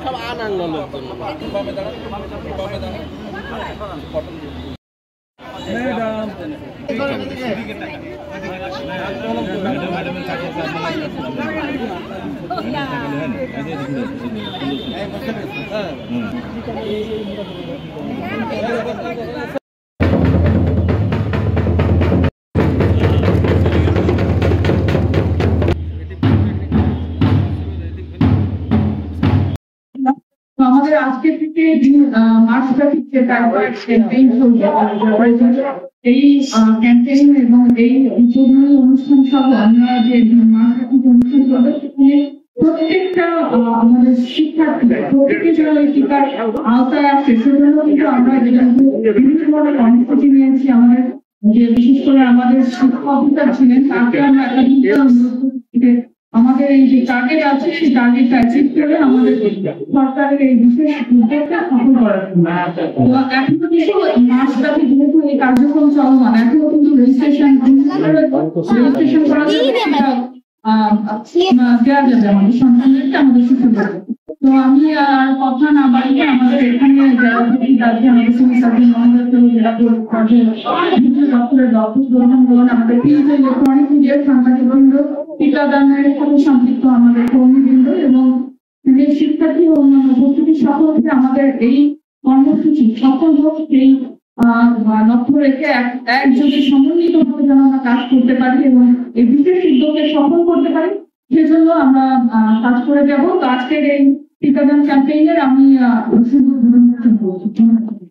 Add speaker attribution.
Speaker 1: সব আনন্দ লোকজন
Speaker 2: আমাদের আজকে থেকে মার্চটা থেকে তারপর ক্যাম্পেইন চলবে এই ক্যাম্পেইন এবং এই উদ্বোধনী অনুষ্ঠান সহ আমরা যে মার্চটা থেকে অনুষ্ঠান করবো সেখানে প্রত্যেকটা আমাদের শিক্ষার্থী প্রত্যেকে যারা এই টিকার আওতায় আসছে সেজন্য কিন্তু আমরা বিভিন্ন ধরনের কর্মসূচি নিয়েছি। আমাদের যে বিশেষ করে আমাদের শিক্ষক অফিসার ছিলেন তাকে আমরা একাধিকবার অনুরোধ করছি আমাদের এই যে টার্গেট আছে সেই টার্গেটটা অ্যাচিভ করে আমাদের সরকারের এই বিশেষ উদ্যোগটা সফল করার জন্য। এখনো কিন্তু মাসব্যাপী যেহেতু এই কার্যক্রম চলমান এখনো কিন্তু রেজিস্ট্রেশন করার জন্য দেওয়া যাবে আমাদের সন্তানদেরকে আমাদের শিশুদের। তো আমি আর কথা না বাড়িয়ে আমাদের এখানে যারা আছে আমাদের সিভিল সার্জন মহোদয় জেলা দপ্তরের দপ্তর গ্রহণ করুন আমাদের ইলেকট্রনিক মিডিয়ার সাংবাদিকবৃন্দ টিকাদানের সাথে সম্পৃক্ত আমাদের কর্মীবৃন্দ এবং শিক্ষার্থী ও অন্যান্য উপস্থিতি সকলকে আমাদের এই কর্মসূচি সফল হোক সেই লক্ষ্য রেখে একযোগে সমন্বিতভাবে যেন আমরা কাজ করতে পারি এবং এই বিশেষ উদ্যোগকে সফল করতে পারি সেজন্য আমরা কাজ করে যাব। তো আজকের এই টিকাদান ক্যাম্পেইনের আমি শুভ উদ্বোধন করছি।